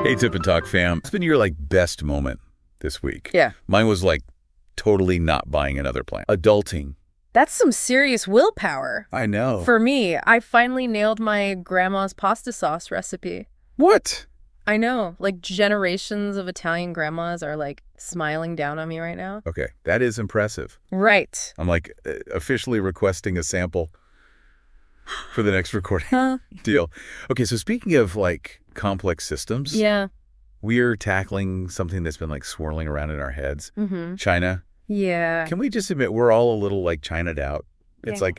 Hey, Sip&Talk fam. It's been your, best moment this week. Yeah. Mine was, totally not buying another plan. Adulting. That's some serious willpower. I know. For me, I finally nailed my grandma's pasta sauce recipe. What? I know. Generations of Italian grandmas are, smiling down on me right now. Okay, that is impressive. Right. I'm, officially requesting a sample for the next recording. Deal. Okay, so speaking of, complex systems. Yeah. We're tackling something that's been, swirling around in our heads. Mm-hmm. China. Yeah. Can we just admit we're all a little, China'd out? It's Yeah.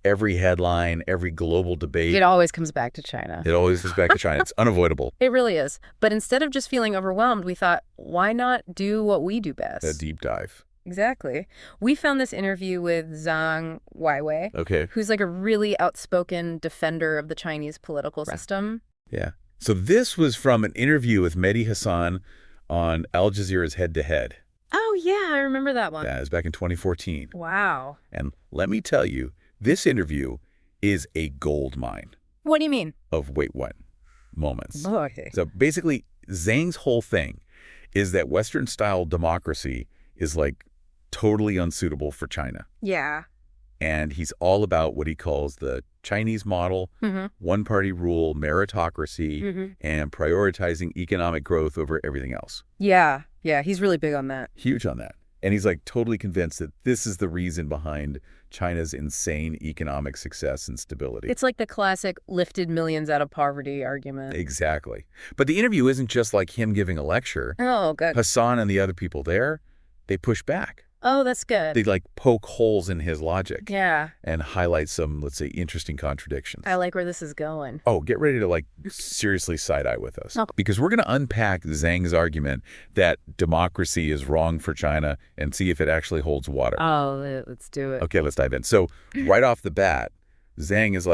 Every headline, every global debate. It always comes back to China. It always goes back to China. It's unavoidable. It really is. But instead of just feeling overwhelmed, we thought, why not do what we do best? A deep dive. Exactly. We found this interview with Zhang Weiwei, Okay. who's a really outspoken defender of the Chinese political system. Yeah. So this was from an interview with Mehdi Hasan on Al Jazeera's Head to Head. Oh, yeah, I remember that one. Yeah, it was back in 2014. Wow. And let me tell you, this interview is a gold mine What do you mean? of wait what moments. Oh, okay. So basically, Zhang's whole thing is that Western-style democracy is totally unsuitable for China. Yeah. And he's all about what he calls the Chinese model, Mm-hmm. one-party rule, meritocracy, Mm-hmm. and prioritizing economic growth over everything else. Yeah. Yeah, he's really big on that. Huge on that. And he's totally convinced that this is the reason behind China's insane economic success and stability. It's the classic lifted millions out of poverty argument. Exactly. But the interview isn't just him giving a lecture. Oh, good. Hassan and the other people there, they push back. Oh, that's good. They poke holes in his logic. Yeah. And highlight some, let's say, interesting contradictions. I like where this is going. Oh, get ready to seriously side-eye with us. Okay. Because we're going to unpack Zhang's argument that democracy is wrong for China and see if it actually holds water. Oh, let's do it. Okay, let's dive in. So right off the bat, Zhang is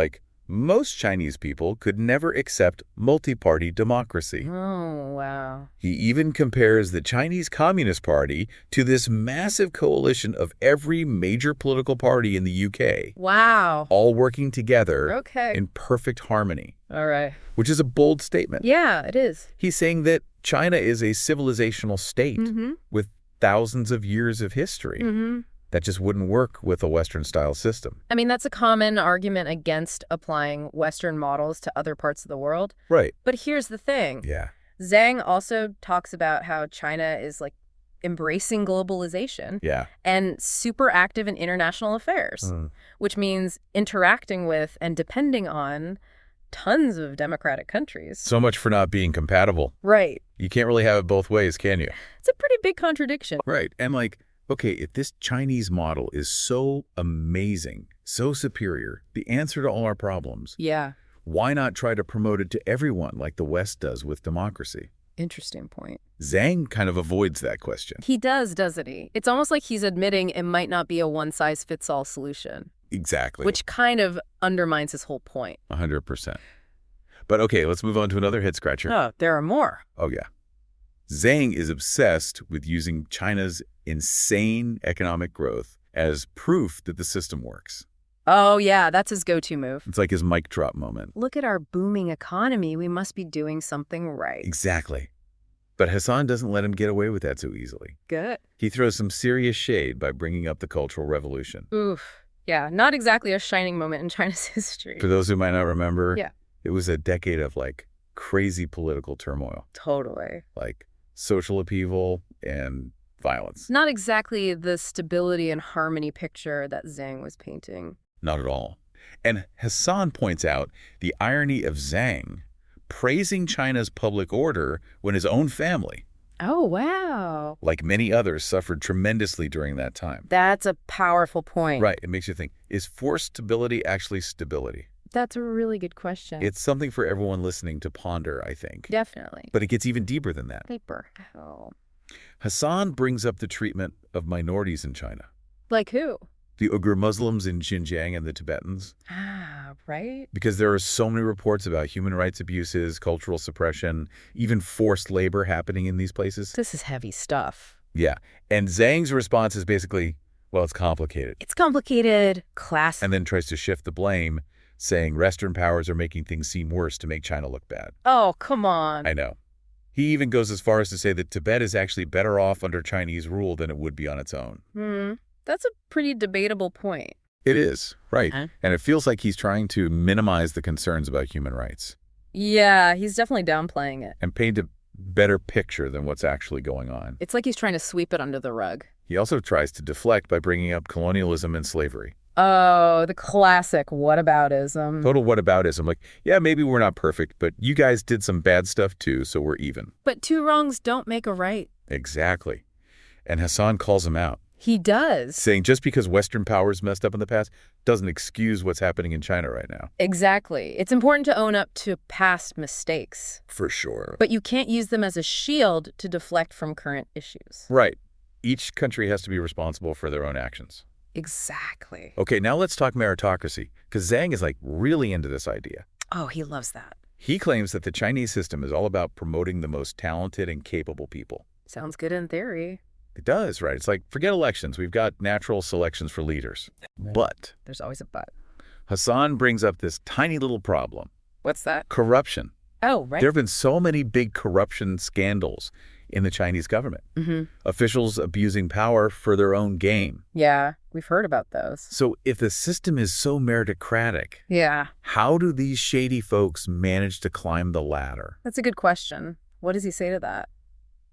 most Chinese people could never accept multi-party democracy. Oh, wow. He even compares the Chinese Communist Party to this massive coalition of every major political party in the UK, Wow. all working together Okay. in perfect harmony, All right. which is a bold statement. Yeah, it is. He's saying that China is a civilizational state Mm-hmm. with thousands of years of history. Mm-hmm. That just wouldn't work with a Western-style system. I mean, that's a common argument against applying Western models to other parts of the world. Right. But here's the thing. Yeah. Zhang also talks about how China is embracing globalization Yeah. and super active in international affairs, which means interacting with and depending on tons of democratic countries. So much for not being compatible. Right. You can't really have it both ways, can you? It's a pretty big contradiction. Right. And okay, if this Chinese model is so amazing, so superior, the answer to all our problems, Yeah. why not try to promote it to everyone like the West does with democracy? Interesting point. Zhang kind of avoids that question. He does, doesn't he? It's almost like he's admitting it might not be a one-size-fits-all solution, Exactly. which kind of undermines his whole point. 100%. But okay, let's move on to another head scratcher. Oh, there are more. Oh, yeah. Zhang is obsessed with using China's insane economic growth as proof that the system works. Oh, yeah, that's his go-to move. It's his mic drop moment. Look at our booming economy. We must be doing something right. Exactly. But Hassan doesn't let him get away with that so easily. Good. He throws some serious shade by bringing up the Cultural Revolution. Oof. Yeah, not exactly a shining moment in China's history. For those who might not remember, Yeah. it was a decade of crazy political turmoil, Totally. social upheaval and violence. Not exactly the stability and harmony picture that Zhang was painting. Not at all. And Hassan points out the irony of Zhang praising China's public order when his own family, Oh, wow. like many others, suffered tremendously during that time. That's a powerful point. Right. It makes you think, is forced stability actually stability? That's a really good question. It's something for everyone listening to ponder, I think. Definitely. But it gets even deeper than that. Paper. Oh. Hassan brings up the treatment of minorities in China. Like who? The Uyghur Muslims in Xinjiang and the Tibetans. Ah, right? Because there are so many reports about human rights abuses, cultural suppression, even forced labor happening in these places. This is heavy stuff. Yeah. And Zhang's response is basically, well, it's complicated. It's complicated, class. And then tries to shift the blame, saying Western powers are making things seem worse to make China look bad. Oh, come on. I know. He even goes as far as to say that Tibet is actually better off under Chinese rule than it would be on its own. That's a pretty debatable point. It is, right. And it feels like he's trying to minimize the concerns about human rights. Yeah, he's definitely downplaying it. And paint a better picture than what's actually going on. It's like he's trying to sweep it under the rug. He also tries to deflect by bringing up colonialism and slavery. Oh, the classic whataboutism. Total whataboutism. Like, yeah, maybe we're not perfect, but you guys did some bad stuff too, so we're even. But two wrongs don't make a right. Exactly. And Hassan calls him out. He does. Saying just because Western powers messed up in the past doesn't excuse what's happening in China right now. Exactly. It's important to own up to past mistakes. For sure. But you can't use them as a shield to deflect from current issues. Right. Each country has to be responsible for their own actions. Exactly. Okay, now let's talk meritocracy, because Zhang is like really into this idea. Oh, he loves that. He claims that the Chinese system is all about promoting the most talented and capable people. Sounds good in theory. It does, right? It's like, forget elections. We've got natural selections for leaders. But There's always a but. Hassan brings up this tiny little problem. What's that? Corruption. Oh, right. There have been so many big corruption scandals in the Chinese government. Officials abusing power for their own gain. Yeah, we've heard about those. So if the system is so meritocratic, Yeah. how do these shady folks manage to climb the ladder? That's a good question. What does he say to that?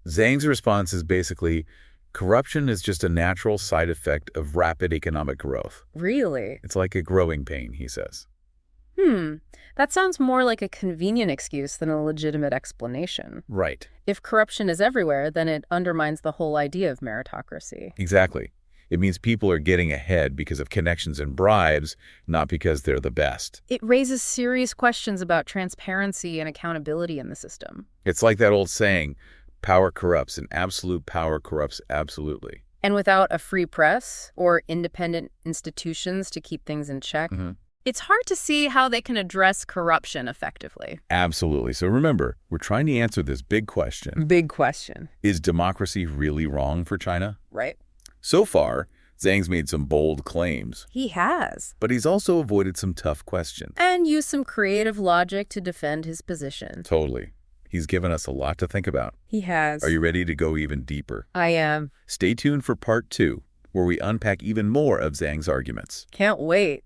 Zhang's response is basically, corruption is just a natural side effect of rapid economic growth. Really? It's like a growing pain, he says. That sounds more like a convenient excuse than a legitimate explanation. Right. If corruption is everywhere, then it undermines the whole idea of meritocracy. Exactly. It means people are getting ahead because of connections and bribes, not because they're the best. It raises serious questions about transparency and accountability in the system. It's like that old saying, power corrupts, and absolute power corrupts absolutely. And without a free press or independent institutions to keep things in check, it's hard to see how they can address corruption effectively. Absolutely. So remember, we're trying to answer this big question. Big question. Is democracy really wrong for China? Right. So far, Zhang's made some bold claims. He has. But he's also avoided some tough questions. And used some creative logic to defend his position. Totally. He's given us a lot to think about. He has. Are you ready to go even deeper? I am. Stay tuned for part 2, where we unpack even more of Zhang's arguments. Can't wait.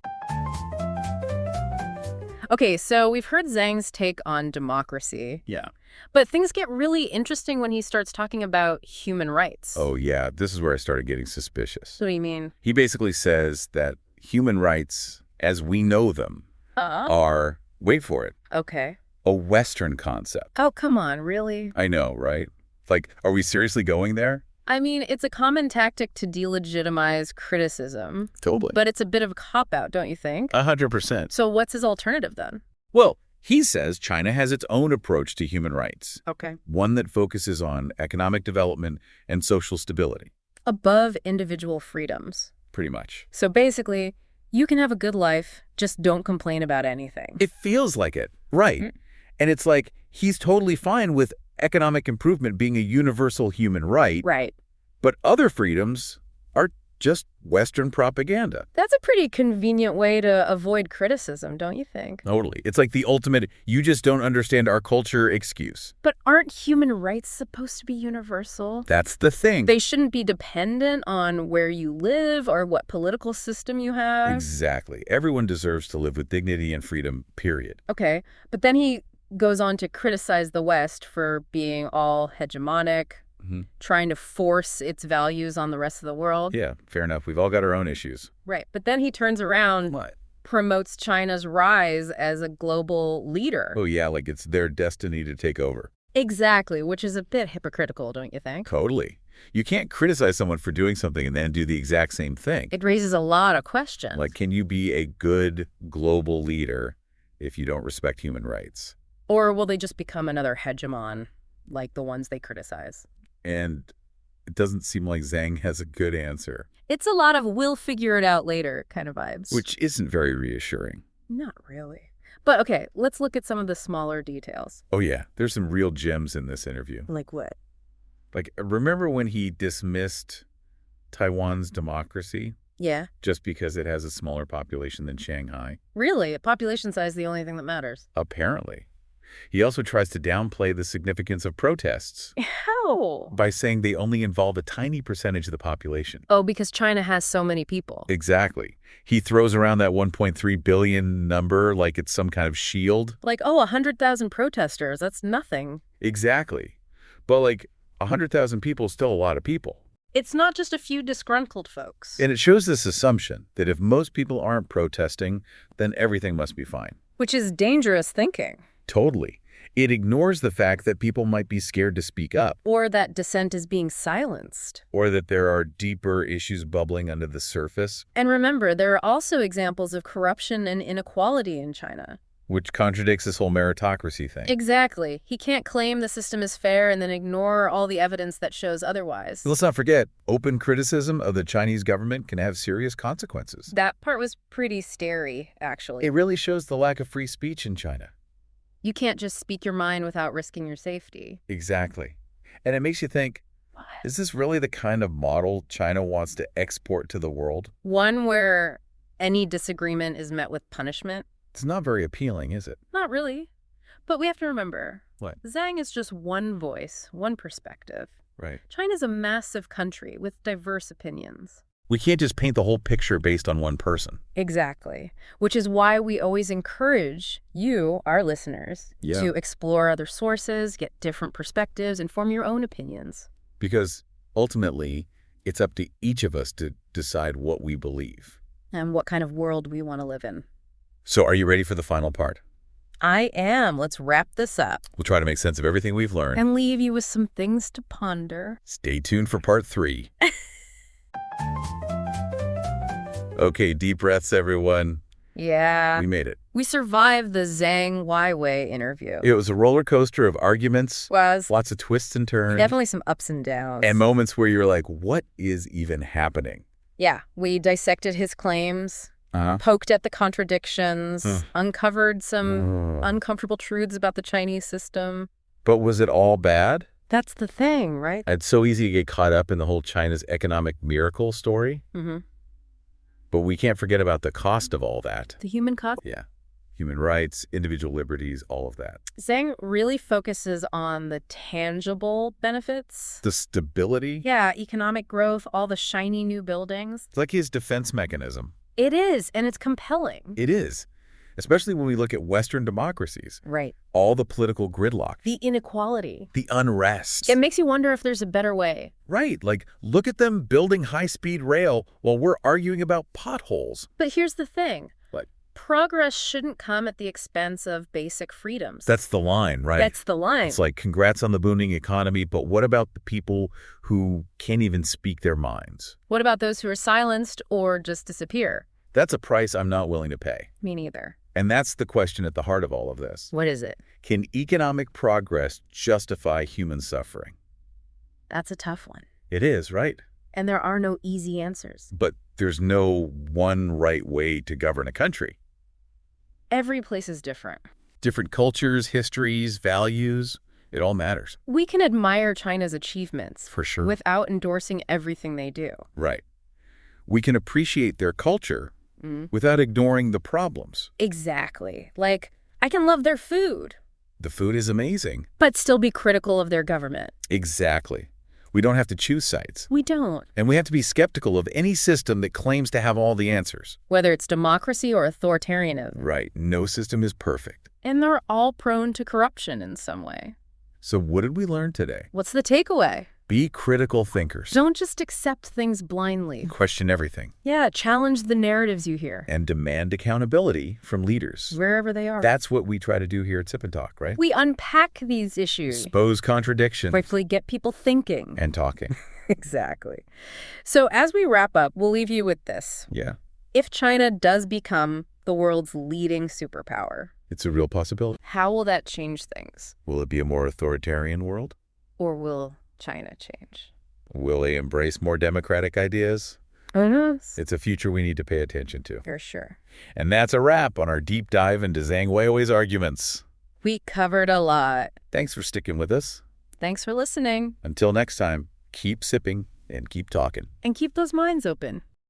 Okay, so we've heard Zhang's take on democracy. Yeah. But things get really interesting when he starts talking about human rights. Oh, yeah. This is where I started getting suspicious. What do you mean? He basically says that human rights, as we know them, are, wait for it, Okay. a Western concept. Oh, come on, really? I know, right? Like, are we seriously going there? I mean, it's a common tactic to delegitimize criticism. Totally. But it's a bit of a cop-out, don't you think? 100%. So what's his alternative then? Well, he says China has its own approach to human rights. Okay. One that focuses on economic development and social stability. Above individual freedoms. Pretty much. So basically, you can have a good life, just don't complain about anything. It feels like it, right? And it's like he's totally fine with economic improvement being a universal human right. Right. But other freedoms are just Western propaganda. That's a pretty convenient way to avoid criticism, don't you think? Totally. It's like the ultimate, you just don't understand our culture excuse. But aren't human rights supposed to be universal? That's the thing. They shouldn't be dependent on where you live or what political system you have. Exactly. Everyone deserves to live with dignity and freedom, period. Okay, but then he goes on to criticize the West for being all hegemonic, trying to force its values on the rest of the world. Yeah, fair enough. We've all got our own issues. Right, but then he turns around, promotes China's rise as a global leader. Oh, yeah, like it's their destiny to take over. Exactly, which is a bit hypocritical, don't you think? Totally. You can't criticize someone for doing something and then do the exact same thing. It raises a lot of questions. Like, can you be a good global leader if you don't respect human rights? Or will they just become another hegemon, like the ones they criticize? And it doesn't seem like Zhang has a good answer. It's a lot of we'll figure it out later kind of vibes. Which isn't very reassuring. Not really. But okay, let's look at some of the smaller details. Oh yeah, there's some real gems in this interview. Like what? Like, remember when he dismissed Taiwan's democracy? Yeah. Just because it has a smaller population than Shanghai? Really? Population size is the only thing that matters? Apparently. He also tries to downplay the significance of protests. How? By saying they only involve a tiny percentage of the population. Oh, because China has so many people. Exactly. He throws around that 1.3 billion number like it's some kind of shield. Like, oh, 100,000 protesters, that's nothing. Exactly. But 100,000 people is still a lot of people. It's not just a few disgruntled folks. And it shows this assumption that if most people aren't protesting, then everything must be fine. Which is dangerous thinking. Totally. It ignores the fact that people might be scared to speak up. Or that dissent is being silenced. Or that there are deeper issues bubbling under the surface. And remember, there are also examples of corruption and inequality in China. Which contradicts this whole meritocracy thing. Exactly. He can't claim the system is fair and then ignore all the evidence that shows otherwise. Let's not forget, open criticism of the Chinese government can have serious consequences. That part was pretty scary, actually. It really shows the lack of free speech in China. You can't just speak your mind without risking your safety. Exactly. And it makes you think, is this really the kind of model China wants to export to the world? One where any disagreement is met with punishment? It's not very appealing, is it? Not really. But we have to remember, What? Zhang is just one voice, one perspective. Right. China's a massive country with diverse opinions. We can't just paint the whole picture based on one person. Exactly. Which is why we always encourage you, our listeners, to explore other sources, get different perspectives, and form your own opinions. Because ultimately, it's up to each of us to decide what we believe. And what kind of world we want to live in. So are you ready for the final part? I am. Let's wrap this up. We'll try to make sense of everything we've learned. And leave you with some things to ponder. Stay tuned for part 3. Okay, deep breaths, everyone. Yeah. We made it. We survived the Zhang Weiwei interview. It was a roller coaster of arguments. Was. Lots of twists and turns. Definitely some ups and downs. And moments where you're like, what is even happening? Yeah. We dissected his claims. Poked at the contradictions, uncovered some uncomfortable truths about the Chinese system. But was it all bad? That's the thing, right? It's so easy to get caught up in the whole China's economic miracle story. Mm-hmm. But we can't forget about the cost of all that. The human cost? Yeah. Human rights, individual liberties, all of that. Zhang really focuses on the tangible benefits. The stability? Yeah, economic growth, all the shiny new buildings. It's like his defense mechanism. It is, and it's compelling. It is, especially when we look at Western democracies. Right. All the political gridlock. The inequality. The unrest. It makes you wonder if there's a better way. Right. Look at them building high-speed rail while we're arguing about potholes. But here's the thing. What? Progress shouldn't come at the expense of basic freedoms. That's the line, right? That's the line. It's like, congrats on the booming economy, but what about the people who can't even speak their minds? What about those who are silenced or just disappear? That's a price I'm not willing to pay. Me neither. And that's the question at the heart of all of this. What is it? Can economic progress justify human suffering? That's a tough one. It is, right? And there are no easy answers. But there's no one right way to govern a country. Every place is different. Different cultures, histories, values, it all matters. We can admire China's achievements. For sure. Without endorsing everything they do. Right. We can appreciate their culture without ignoring the problems. Exactly. Like, I can love their food. The food is amazing. But still be critical of their government. Exactly. We don't have to choose sides. We don't. And we have to be skeptical of any system that claims to have all the answers. Whether it's democracy or authoritarianism. Right. No system is perfect. And they're all prone to corruption in some way. So what did we learn today? What's the takeaway? Be critical thinkers. Don't just accept things blindly. Question everything. Yeah, challenge the narratives you hear. And demand accountability from leaders. Wherever they are. That's what we try to do here at Sip&Talk, right? We unpack these issues. Expose contradictions. Hopefully get people thinking. And talking. Exactly. So as we wrap up, we'll leave you with this. Yeah. If China does become the world's leading superpower. It's a real possibility. How will that change things? Will it be a more authoritarian world? Or will China change? Will they embrace more democratic ideas? Who knows? It's a future we need to pay attention to. For sure. And that's a wrap on our deep dive into Zhang Weiwei's arguments. We covered a lot. Thanks for sticking with us. Thanks for listening. Until next time, keep sipping and keep talking. And keep those minds open.